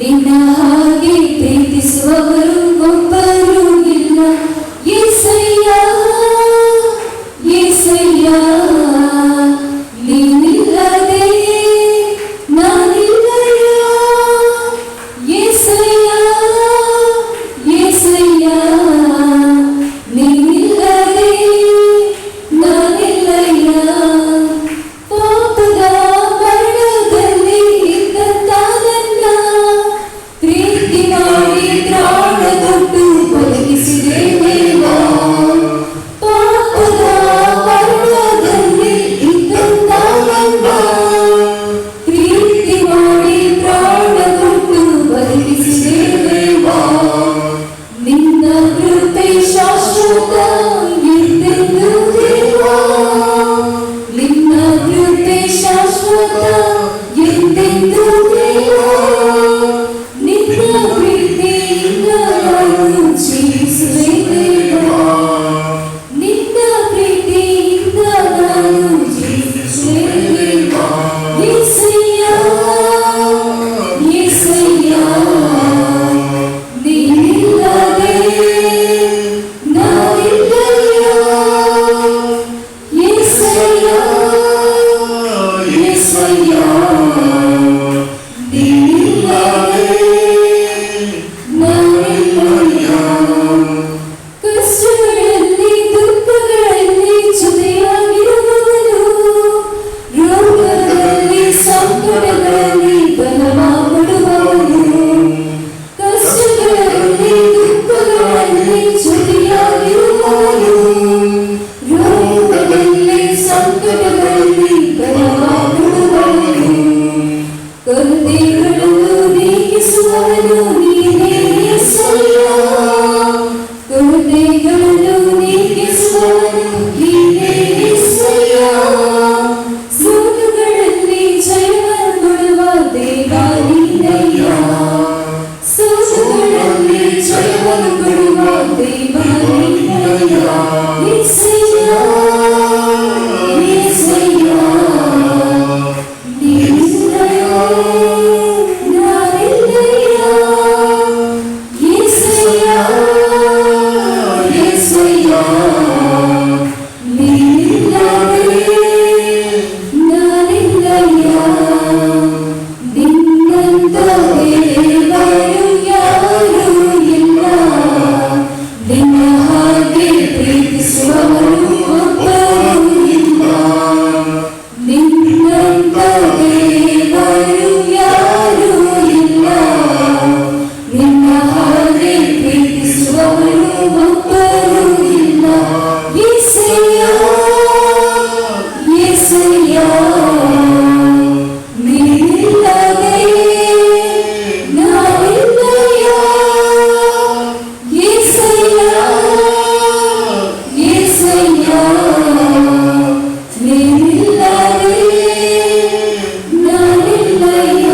ನಿನ್ನ ಹಾಗೆ ಪ್ರೀತಿಸುವವರು ಒಬ್ಬರು ಇಲ್ಲ. యేసయ్య యేసయ్య ನೀನಿಲ್ಲದೆ ನಾನಿಲ್ಲಯ್ಯ. యేసయ్య యేసయ్య ನೀನಿಲ್ಲದೆ ನಾನಿಲ್ಲಯ್ಯ. ಪಾಪದ ಮರಣದಲ್ಲಿ ಇದ್ದಂತ ನನ್ನ ಪ್ರೀತಿ ಮಾಡಿ ಪ್ರಾಣ ಕೊಟ್ಟು ಬದುಕಿಸಿದೆ ದೇವಾ. ಪಾಪದ ಮರಣದಲ್ಲಿ ಇದ್ದಂತ ನನ್ನ ಪ್ರೀತಿ ಮಾಡಿ ಪ್ರಾಣ ಕೊಟ್ಟು ಬದುಕಿಸಿದೆ ದೇವಾ. ನಿನ್ನ ಕೃಪೆ ಶಾಶ್ವತ ಎಂದೆಂದೂ ದೇವಾ. ನಿನ್ನ ಕೃಪೆ ಶಾಶ್ವತ ಎಂದೆಂದೂ ದೇವಾ. ನಿನ್ನ ಪ್ರೀತಿಯಿಂದ ನಾನು ಜೀವಿಸುವೆ ದೇವಾ. ನಿನ್ನ ಪ್ರೀತಿಯಿಂದ ನಾನು ಜೀವಿಸುವೆ ದೇವಾ. యేసయ్య యేసయ్య ನೀನಿಲ್ಲದೆ ನಾನಿಲ್ಲಯ್ಯ. యేసయ్య యేసయ్య ನೀನಿಲ್ಲದೆ ನಾನಿಲ್ಲಯ್ಯ. ಕಷ್ಟಗಳಲ್ಲಿ ದುಃಖಗಳಲ್ಲಿ ಜೊತೆಯಾಗಿರುವವನು, ರೋಗದಲ್ಲಿ ಸಂಕಟಗಳಲ್ಲಿ ಬಲವಾಗುವವನು. ಕಷ್ಟಗಳಲ್ಲಿ ದುಃಖಗಳಲ್ಲಿ ಜೊತೆಯಾಗಿರುವವನು, ರೋಗದಲ್ಲಿ ಸಂಕಟಗಳಲ್ಲಿ ಬಲವಾಗುವವನು. ಕೊರತೆಗಳನ್ನು ನೀಗಿಸುವವನು ನೀನೇ యేసయ్ಯ. ಕೊರತೆಗಳನ್ನು ನೀಗಿಸುವವನು ನೀನೇ యేಸయ్ಯ. ಸೋಲುಗಳಲ್ಲಿ ಜಯವನ್ನು ಕೊಡುವ ದೇವಾ ನೀನಯ್ಯ. ಸೋಲುಗಳಲ್ಲಿ ಜಯವನ್ನು ಕೊಡುವ ದೇವಾ ನೀನಯ್ಯ. యేసయ్య యేసయ్ಯ ನೀನಿಲ್ಲದೆ ನಾನಿಲ್ಲಯ್ಯ. యేసయ్య యేసయ్య ನೀನಿಲ್ಲದೆ ನಾನಿಲ್ಲಯ್ಯ. ನಿನ್ನಂತ ದೇವರು ಯಾರೂ ಇಲ್ಲ, ನಿನ್ನ ಹಾಗೆ ಪ್ರೀತಿಸುವವರು ಒಬ್ಬರು ಇಲ್ಲ. ನಿನ್ನಂತ ದೇವರು ಯಾರೂ ಇಲ್ಲ, ನಿನ್ನ ಹಾಗೆ ಪ್ರೀತಿಸುವವರು ಒಬ್ಬರು ಇಲ್ಲ. యేసయ్య యేసయ్ಯ ನೀನಿಲ್ಲದೆ ನಾನಿಲ್ಲಯ್ಯ. యేసయ్య యేసయ్య ನೀನಿಲ್ಲದೆ ನಾನಿಲ್ಲಯ್ಯ.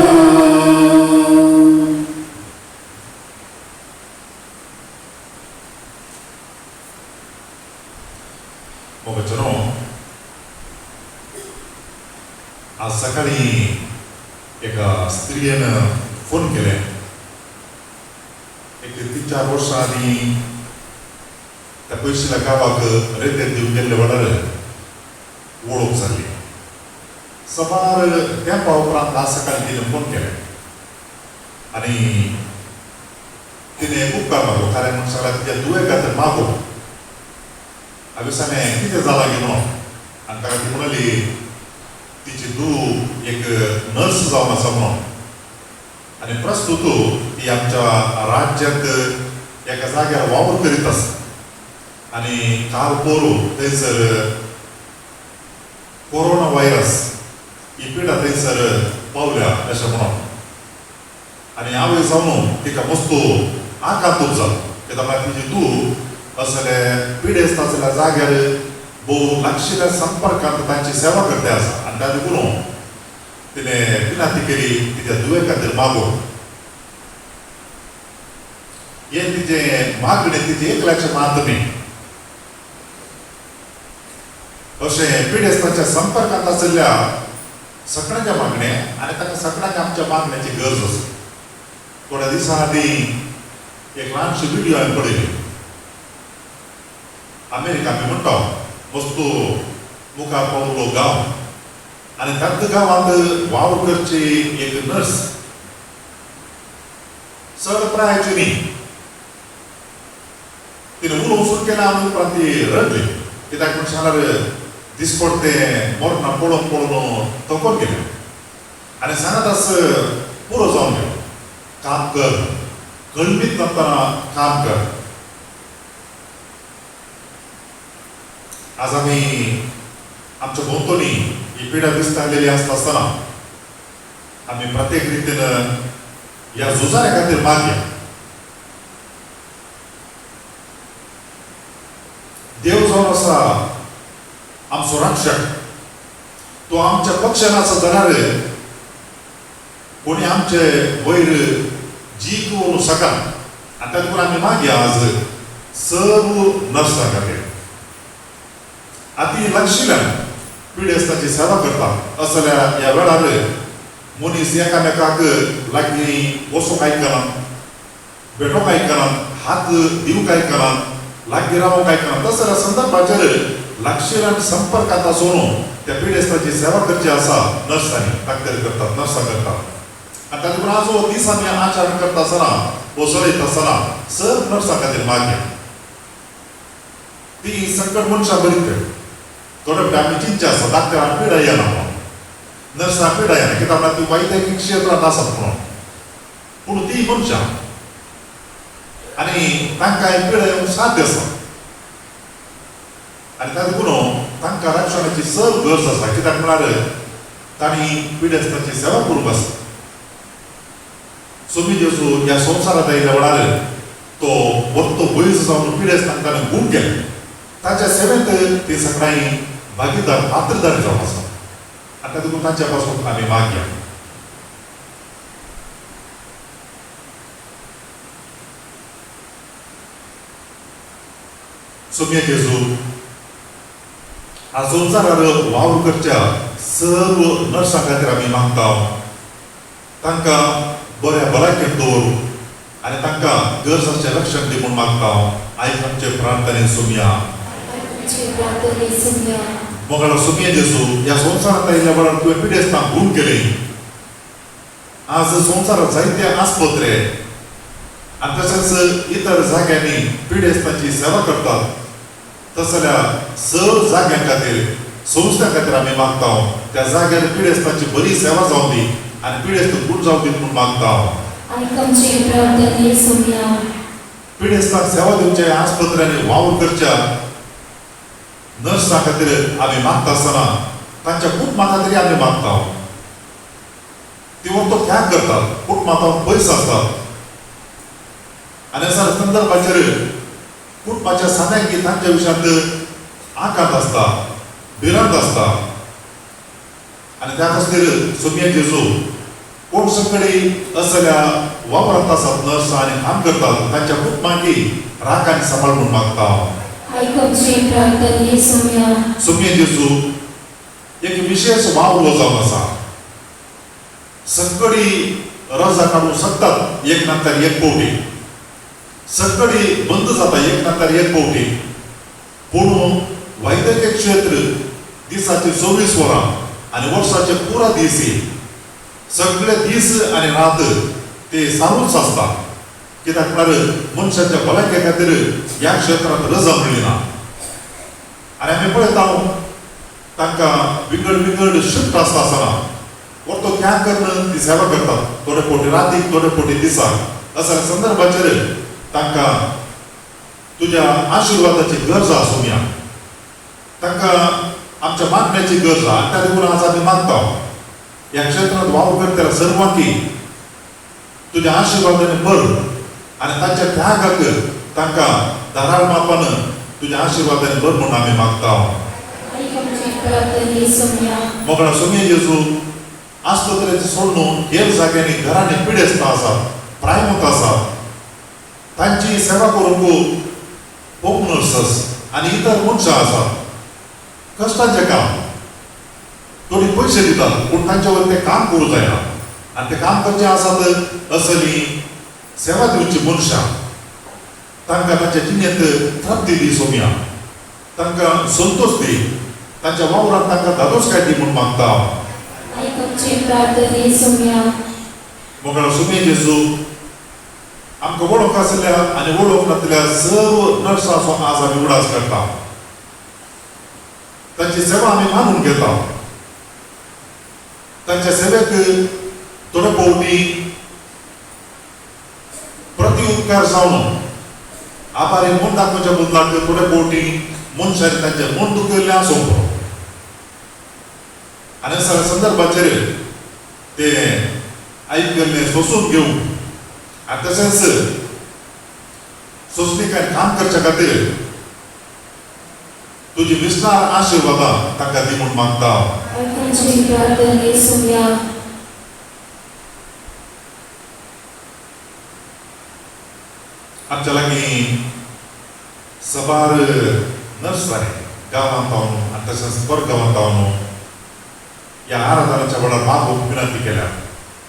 मग जनो आज सकाळी एका स्त्रियेनं फोन केले. एक 3-4 वर्ष आधी त्या पयशेला गावाक रेते दिवन गेल्ले वाडार वळख जाल्ली. सुमार तेंपा उपरांत आज सकाळी तिणें फोन केले आनी तिणें उपकार मागलो. कारण म्हणून सांगला तिच्या दुये खातीर मागो. हांवें सांगलें कितें जालां गे म्हणून. आनी ताका ती म्हणली तिची धूव एक नर्स जावन आसा म्हणून. आनी प्रस्तुत ती आमच्या राज्यात एका जाग्यार वावर करीत आसा. आनी काल पोरू थंयसर कोरोना व्हायरस ही पिढा थंयसर पावल्या अशें म्हणून आनी हांवें जावन तिका मस्तो आकांतूक जालो कित्याक म्हळ्यार तिजी तूं असले पिडेस्त आसलेल्या जाग्यार भोव लागशिल्ल्या संपर्कांत तांची सेवा करते आसा आनी ताका करून तिणें विनंती केली तिच्या दुये खातीर मागून हे तिचें मागणें तिचें एकल्याचें मात न्ही अशें पिडेस्ताच्या संपर्कांत आशिल्ल्या सगळ्यांच्या मागणें आनी ताका सगळ्यांक आमच्या मागण्याची गरज आसा थोड्या दिसां आदीं एक ल्हानशी व्हिडिओ हांवें पळयली अमेरिका आमी म्हणटा मस्तो मुखार पावलो गांव आनी त्याच गांवांत वावर करची एक नर्स चड प्रायाची न्ही तिणें उलोवंक सुरू केलें आनी उपरांत ती रडली कित्याक म्हण सांगल्यार दिसपडटें मरना पळोवन पळोवन तोकोन गेलें आनी सांगत आस पुरो जावन गेलो काम कर कळमीत नासतना काम कर आज आमी आमच्या भोंवतणी ही पिढा दिसतालेली आसतना आमी प्रत्येक रितीन ह्या झुजाऱ्या खातीर मागया देव जावन आसा आमचो रक्षक तो आमच्या पक्षान आसा जाल्यार कोणी आमचे वयर जीक वरू सका आनी तातूंत आमी मागया आज सर्व नर्सां खातीर अति लागशिल्ल्यान पिडेस्ताची सेवा करता असं जाल्यार ह्या वेळार मनीस एकामेकाक लागीं वचूंक आयकना भेटोवंक आयकना हात दिवंक आयकना लागीं रावंक आयकना तस जाल्यार संदर्भाचेर लागशिल्ल्यान संपर्कांत आसून त्या पिडेस्ताची सेवा करची आसा नर्सांनी ताका करतात नर्सां करतात आनी तातूंत आज हो दीस आमी आचरण करता आसतना वो चलयता आसतना सर्व नर्सां खातीर मागया ती संकट मनशां बरी कर थोडे फावटी आमी चिंतचे आसा डाक्टरांक पिडा येना म्हणून नर्सांक पिडा येना कित्याक म्हळ्यार ती वैद्यकीय क्षेत्रांत आसात म्हणून पूण ती मनशां आनी तांकां एक पिडा येवंक साध्य आसा आनी ताका करून तांकां रक्षणाची चड गरज आसा कित्याक म्हळ्यार तांणी पिडेस्तांची सेवा करूंक आसा सोमी जेजू ह्या संवसारांत आयिल्ल्या वेळार तो वरतो वयस जावन पिडेस्तांक ताणें गूण केलें ताच्या सेवेंत ती सगळ्यांनी भागीदार पात्रदार जावन आसा आनी तातूंत तांच्या पासून आमी मागया सोम्या जेजू आज संवसारार वावर करच्या सर्व नर्सां खातीर आमी मागता तांकां बऱ्या भलायकेन दवर आनी तांकां गरजाचें रक्षण दी म्हूण मागता आयज आमचे प्रार्थनेन सोम्या मोगाळ सोम्या जेजू ह्या संवसारांत आयिल्ल्या वेळार तुवें पिडेस्तांक गूण केलें आज संवसारांत जायते आस्पत्रे आनी तशेंच इतर जाग्यांनी पिडेस्तांची सेवा करतात तस जाल्यार सर्व जाग्यां खातीर संस्थां खातीर आमी मागता त्या जाग्यार पिडेस्तांची बरी सेवा जावं दी आनी पिडेस्त गूण जावं दी म्हूण मागता पिडेस्तांक सेवा दिवचे आस्पत्र्यांनी वावर करच्या नर्सां खातीर आमी मागता आसतना तांच्या कुटुंबा खातीर आमी मागता ती वरतो त्याग करतात कुटुंबांत पयस आसतात आनी अशा संदर्भाचेर कुटुंबाच्या सगळ्यांक तांच्या विशयांत आकांत आसता भिरांत आसता आनी त्या खातीर सोम्या जेजू कोण संकडी असल्या वापरांत आसात नर्स आनी काम करतात तांच्या कुटुंबांकी राख आनी सांबाळ म्हूण मागता सोम्या जेजू एक विशेष वावर जावन आसा संकडी रजा काडूंक शकतात एक नंतर एक पावटी संकडी बंद जाता एक नंतर एक पावटी पूण वैद्यकीय क्षेत्र दिसाची 24 वरां आनी वर्साचे पुरा दीस सगळे दीस आनी रात ते चालूच आसता कित्याक म्हळ्यार मनशाच्या भलायके खातीर ह्या क्षेत्रांत रजा मेळ्ळी ना आनी आमी पळयता तांकां विंगड शिफ्ट आसता आसतना वरतो त्याग करून ती सेवा करतात थोडे फावटी रातीक थोडे फावटी दिसाक अशा संदर्भाचेर तांकां तुज्या आशिर्वादाची गरज आसा सोम्या तांकां आमच्या मागण्याची गरज आसा आनी त्या देखून आज आमी मागता या क्षेत्रात वाव करतेल्या सर्वांकी तुझ्या आशीर्वादाने भर आणि तांच्या त्यागाक तांका धाराळ मापानं तुझ्या आशीर्वादाने भर म्हणून आम्ही मागता मोकळा सोम्या जेजू आसलो तरी सोडून हेर जाग्यांनी घरांनी पिडेस्त आसात प्रायमत आसात तांची सेवा करूंक होम नर्सस आणि इतर मनशां आसात कष्टाचें काम थोडी पैसे दितात पूण तांचे वरवीं ते काम करूं जायना आणि ते काम करचें आसात असली सेवा दिवची मनशां तांकां तांच्या जिणेंत थ्रप्ती दी सोम्या तांकां संतोष दी तांच्या वावरांत तांकां धादोसकाय दी म्हूण मागता मोकळो सोम्या जेजू आमकां वळख आसल्या आनी वळख नासल्या सर्व नर्सांचो आज आमी उडास करता तांची सेवा आमी मानून घेता तांच्या सेवेक थोडे फावटी प्रत्युपकार जावन आभारी मन दाखोवच्या बदलाक थोडे फावटी मनशांनी तांचें मन दुखयल्लें आसूं पुरो आनी सगळ्या संदर्भाचेर ते आयकल्लें सोसून घेवंक आनी तशेंच सोंसणीकायेन काम करचे खातीर तुजी विस्तार आशिर्वादां तांकां दी म्हूण मागता आमच्या लागीं सबार नर्स जाय गांवांत रावन आनी तशेंच परगांवांत रावन ह्या आराधनाच्या वेळार मागोवंक विनंती केल्या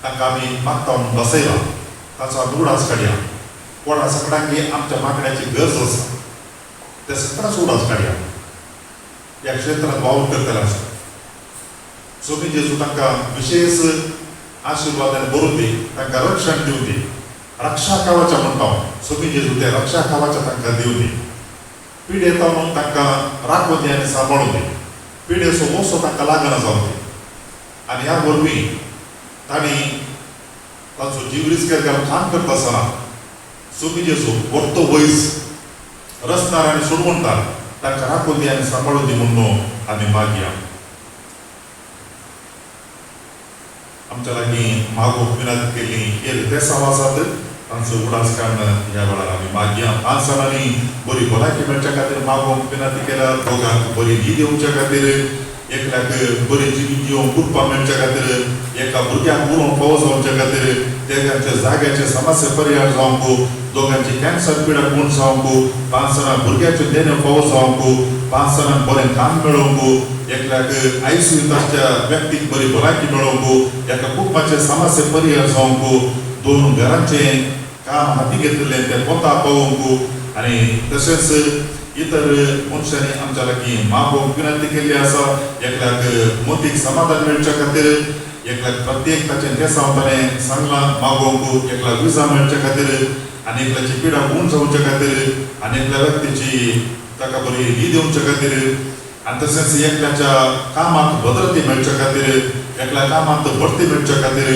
तांकां आमी मागता म्हणून बसयला ताचो आमी उडास काडया कोणा सगळ्यांकी आमच्या मागण्याची गरज आसा ते सगळ्यांच उडास काडया ह्या क्षेत्रांत वावर करतले आसा सोमी जेजू तांकां विशेष आशिर्वादान भरून दी तांकां रक्षण दिवं दी रक्षा कवच म्हणटा सोमी जेजू ते रक्षा कवच तांकां दिवं दी पीड येता म्हणून तांकां राखून दी आनी सांबाळून दी पिडेचो मोसो तांकां लागना जावं दी आनी ह्या वरवीं तांणी ताचो जीव रिस्केर घालून काम करता आसतना सोमी जेजू वर्तो वयस रचणार आनी सोडवणदार तांकां राखून दी आनी सांबाळून दी म्हणून आमी मागया आमच्या लागीं मागोवंक विनंती केली एक देसांव आसात तांचो उडास काडून ह्या वेळार आमी मागया 5 जाणांनी बरी भलायकी मेळच्या खातीर मागोवंक विनंती केल्या दोगांक बरी न्हीद येवच्या खातीर एकल्याक बरी जिवंक उरपा मेळच्या खातीर एका भुरग्याक उलोवंक फावो जावच्या खातीर तेगांच्या जाग्याचे समस्या परिहार जावंक दोगांची कॅन्सर पिडा पूर्ण जावंक 5 जाणां भुरग्याचे देणे फावो जावंक 5 जाणांक बरें काम मेळोवंक एकल्याक आयसीयूंत आसच्या व्यक्तीक बरी भलायकी मेळोवंक एका कुटुंबाचे समस्या परिहार जावंक 2 घरांचे काम हाती घेतिल्लें तें पोता पावोवंक आनी तशेंच इतर मनशांनी आमच्या लागीं मागोवंक विनंती केल्ली आसा एकल्याक मोतीक समाधान मेळच्या खातीर एकल्याक प्रत्येक ताचें देसांव ताणें सांगलां मागोवंक एकल्याक विजा मेळच्या खातीर आनी एकल्याची पिडा उण जावच्या खातीर आनी एकल्या व्यक्तीची ताका बरी न्हीद येवच्या खातीर आनी तशेंच एकल्याच्या कामाक भद्रती मेळच्या खातीर एकल्या कामांत भरती मेळच्या खातीर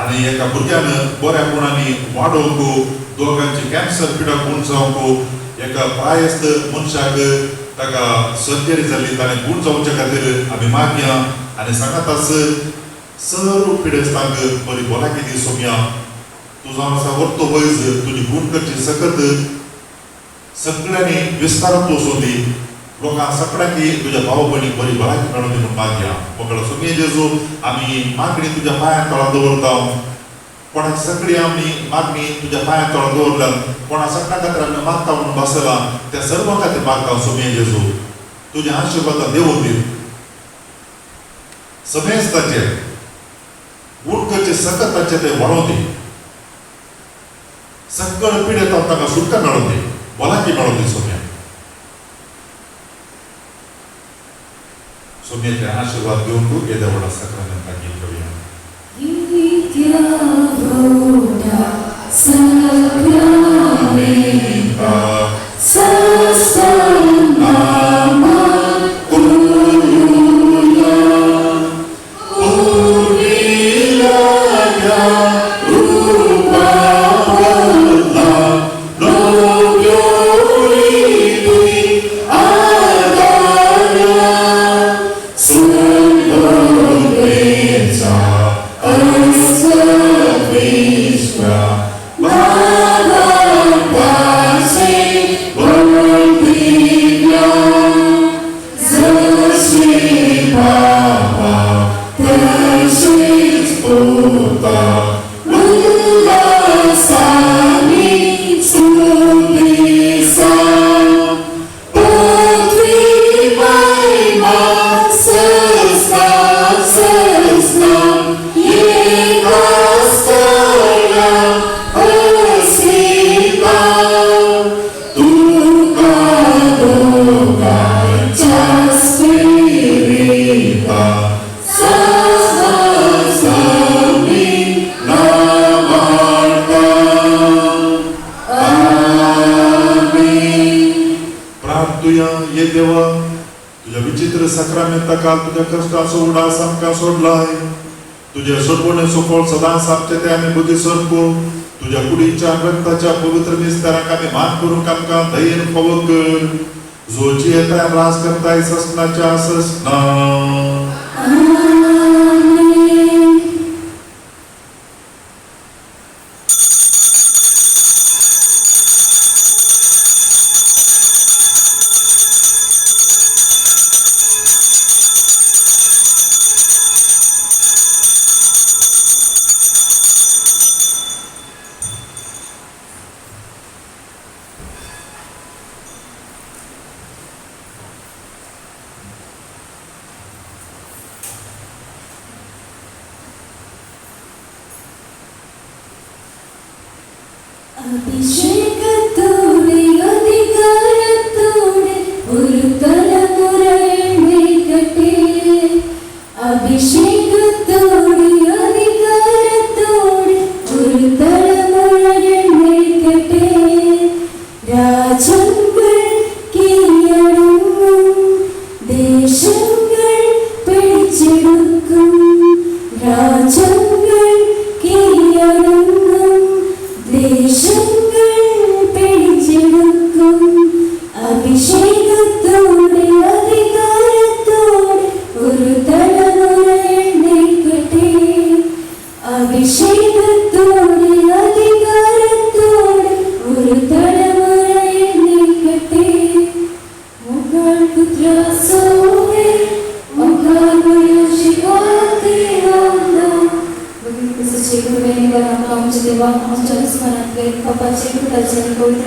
आनी एका भुरग्यान बऱ्या गुणांनी वाडोवंक दोगांची कॅन्सर पिडा उण जावंक एका प्रायस्त मनशाक ताका सर्जरी जाल्ली ताणें गूण जावच्या खातीर आमी मागया आनी सांगात आस सर्व पिडेस्तांक बरी भलायकी दी सोम्या तुजो आसा वर्तो वयस तुजी गूण करची सकत सगळ्यांनी विस्तारांत वचून दी लोकांक सगळ्यांकी तुज्या भाव भयणीक बरी भलायकी मेळोवन दी म्हूण मागया मोकळो सोम्या जेजू आमी मागणी तुज्या पांयां तळा दवरता कोणाची सगळी आमी मागणी तुज्या पांयां तळा दवरल्यान कोणा सगळ्या खातीर आमी मागता म्हणून बसला त्या सर्वां खातीर मागता सोम्या जेजू तुज्या आशिर्वादां देंवोवन दी समेस्त ताचेर गूण करचे सकत तांचे ते वाडोवन दी सकळ पिडेतात ताका सुटका मेळोवन दी भलायकी मेळोवन दी सोम्या सोम्याचे आशिर्वाद घेवन तूं येद्या व्हडा सक्रामेंत ताकी करूया Sun देवा, तुझ्या विचित्र सक्रमेंताकाल तुझ्या कष्टाचो उडास आमकां सोडलाय. तुझ्या सोडवणेचो फळ सदांच आमचे ते आमी बुद्धी सरको. तुझ्या कुडीच्या रक्ताच्या पवित्र निस्ताराक आमी मान करूंक आमकां धैर्य फावो कर. जो जियेताय रास करताय ससनाच्या ससना. അഭിഷേകത്തോടെ അധികാരത്തോടെ ഒരു തലമുറ എഴുന്നേൽക്കട്ടെ. അഭിഷേകത്തോടെ അധികാരത്തോടെ ഒരു തലമുറ എഴുന്നേൽക്കട്ടെ. രാജ്യങ്ങൾ കീഴടങ്ങും, ദേശങ്ങൾ പിടിച്ചെടുക്കും. രാജ്യങ്ങൾ കീഴടങ്ങും, ദേശങ്ങൾ പിടിച്ചെടുക്കും. അഭിഷേകത്തോടെ അധികാരത്തോടെ ഒരു തലമുറ എഴുന്നേൽക്കട്ടെ. അഭിഷേകത്തോടെ അധികാരത്തോടെ ഒരു തലമുറ എഴുന്നേൽക്കട്ടെ. Mukarputrasoe, Mukarpuyashivatirono. Begitu sesuai dengan yang kami coba, kami coba semangat, Bapak Cikgu, dan